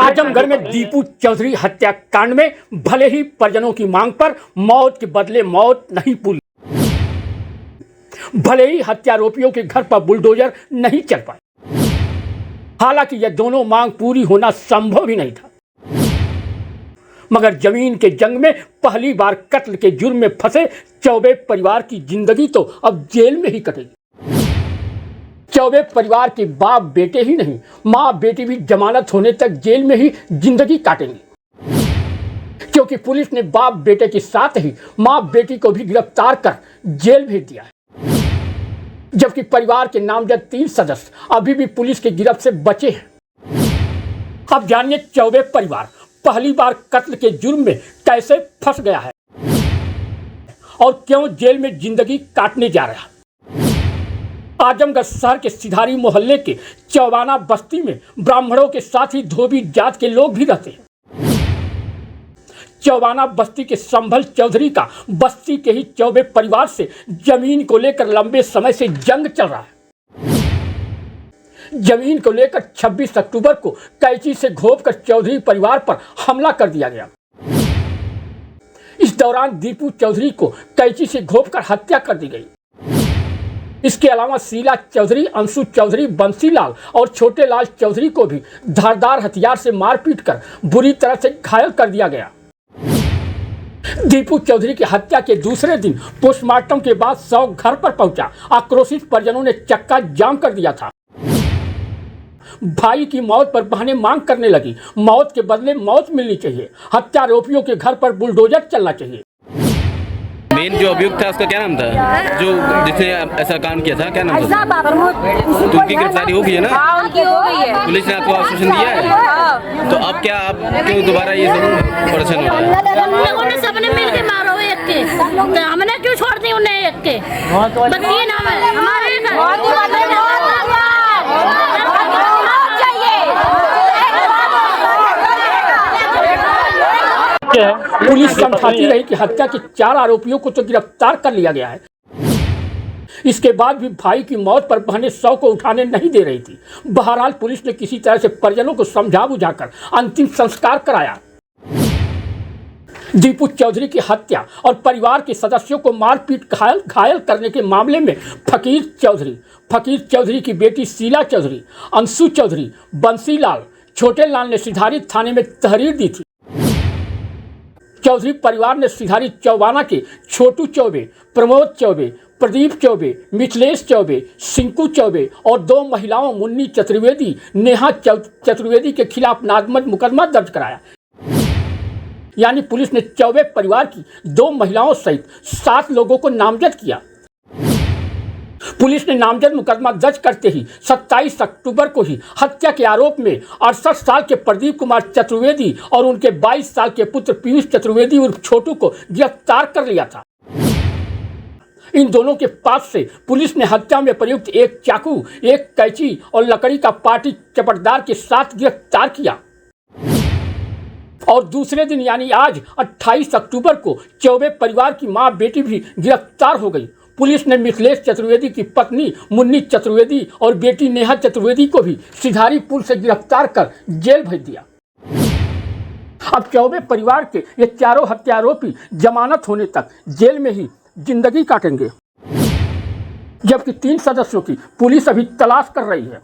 आजमगढ़ में दीपू चौधरी हत्याकांड में भले ही परिजनों की मांग पर मौत के बदले मौत नहीं पुली, भले ही हत्यारोपियों के घर पर बुलडोजर नहीं चल पाए, हालांकि यह दोनों मांग पूरी होना संभव ही नहीं था, मगर जमीन के जंग में पहली बार कत्ल के जुर्म में फंसे चौबे परिवार की जिंदगी तो अब जेल में ही कटेगी। चौबे परिवार के बाप बेटे ही नहीं, मां बेटी भी जमानत होने तक जेल में ही जिंदगी काटेंगे, क्योंकि पुलिस ने बाप बेटे के साथ ही मां बेटी को भी गिरफ्तार कर जेल भेज दिया है। जबकि परिवार के नामजद 3 सदस्य अभी भी पुलिस के गिरफ्त से बचे हैं। अब जानिए चौबे परिवार पहली बार कत्ल के जुर्म में कैसे फंस गया है और क्यों जेल में जिंदगी काटने जा रहा है। आजमगढ़ शहर के सिधारी मोहल्ले के चौबाना बस्ती में ब्राह्मणों के साथ ही धोबी जात के लोग भी रहते हैं। चौबाना बस्ती के संभल चौधरी का बस्ती के ही चौबे परिवार से जमीन को लेकर लंबे समय से जंग चल रहा है। जमीन को लेकर 26 अक्टूबर को कैंची से घोंपकर चौधरी परिवार पर हमला कर दिया गया। इस दौरान दीपू चौधरी को कैंची से घोंपकर हत्या कर दी गई। इसके अलावा शीला चौधरी, अंशु चौधरी, बंसीलाल और छोटे लाल चौधरी को भी धारदार हथियार से मारपीट कर बुरी तरह से घायल कर दिया गया। दीपू चौधरी की हत्या के दूसरे दिन पोस्टमार्टम के बाद शव घर पर पहुंचा। आक्रोशित परिजनों ने चक्का जाम कर दिया था। भाई की मौत पर बहनें मांग करने लगी, मौत के बदले मौत मिलनी चाहिए, हत्यारोपियों के घर पर बुलडोजर चलना चाहिए। मेन जो अभियुक्त था उसका क्या नाम था, जो जिसने ऐसा काम किया था, क्या नाम था? तो उनकी गिरफ्तारी हो गई है ना? पुलिस ने आपको आश्वासन दिया है, तो अब क्या आप क्यों दोबारा ये सब प्रदर्शन हो रहा है? उन्होंने सबने मिलके मारो एक के, तो हमने क्यों छोड़ दी उन्हें एक के? बत्ती नाम है हमारे पुलिस समझाती रही कि हत्या के 4 आरोपियों को तो गिरफ्तार कर लिया गया है। इसके बाद भी भाई की मौत पर बहनें शव को उठाने नहीं दे रही थी। बहरहाल पुलिस ने किसी तरह से परिजनों को समझा बुझाकर अंतिम संस्कार कराया। दीपू चौधरी की हत्या और परिवार के सदस्यों को मारपीट घायल करने के मामले में फकीर चौधरी की बेटी शीला चौधरी, अंशु चौधरी, बंसीलाल, छोटे लाल ने सिधारी थाने में तहरीर दी थी। चौधरी परिवार ने सिधारी चौबाना के छोटू चौबे, प्रमोद चौबे, प्रदीप चौबे, मिथिलेश चौबे, सिंकू चौबे और 2 महिलाओं मुन्नी चतुर्वेदी, नेहा चतुर्वेदी के खिलाफ नामजद मुकदमा दर्ज कराया। यानी पुलिस ने चौबे परिवार की 2 महिलाओं सहित 7 लोगों को नामजद किया। पुलिस ने नामजद मुकदमा दर्ज करते ही 27 अक्टूबर को ही हत्या के आरोप में 68 साल के प्रदीप कुमार चतुर्वेदी और उनके 22 साल के पुत्र पीयूष चतुर्वेदी उर्फ छोटू को गिरफ्तार कर लिया था। इन दोनों के पास से पुलिस ने हत्या में प्रयुक्त एक चाकू, एक कैंची और लकड़ी का पार्टी चपटदार के साथ गिरफ्तार किया। और दूसरे दिन यानी आज 28 अक्टूबर को चौबे परिवार की मां बेटी भी गिरफ्तार हो गई। पुलिस ने मिथिलेश चतुर्वेदी की पत्नी मुन्नी चतुर्वेदी और बेटी नेहा चतुर्वेदी को भी सिधारी पुल से गिरफ्तार कर जेल भेज दिया। अब चौबे परिवार के ये 4 हत्यारोपी जमानत होने तक जेल में ही जिंदगी काटेंगे, जबकि 3 सदस्यों की पुलिस अभी तलाश कर रही है।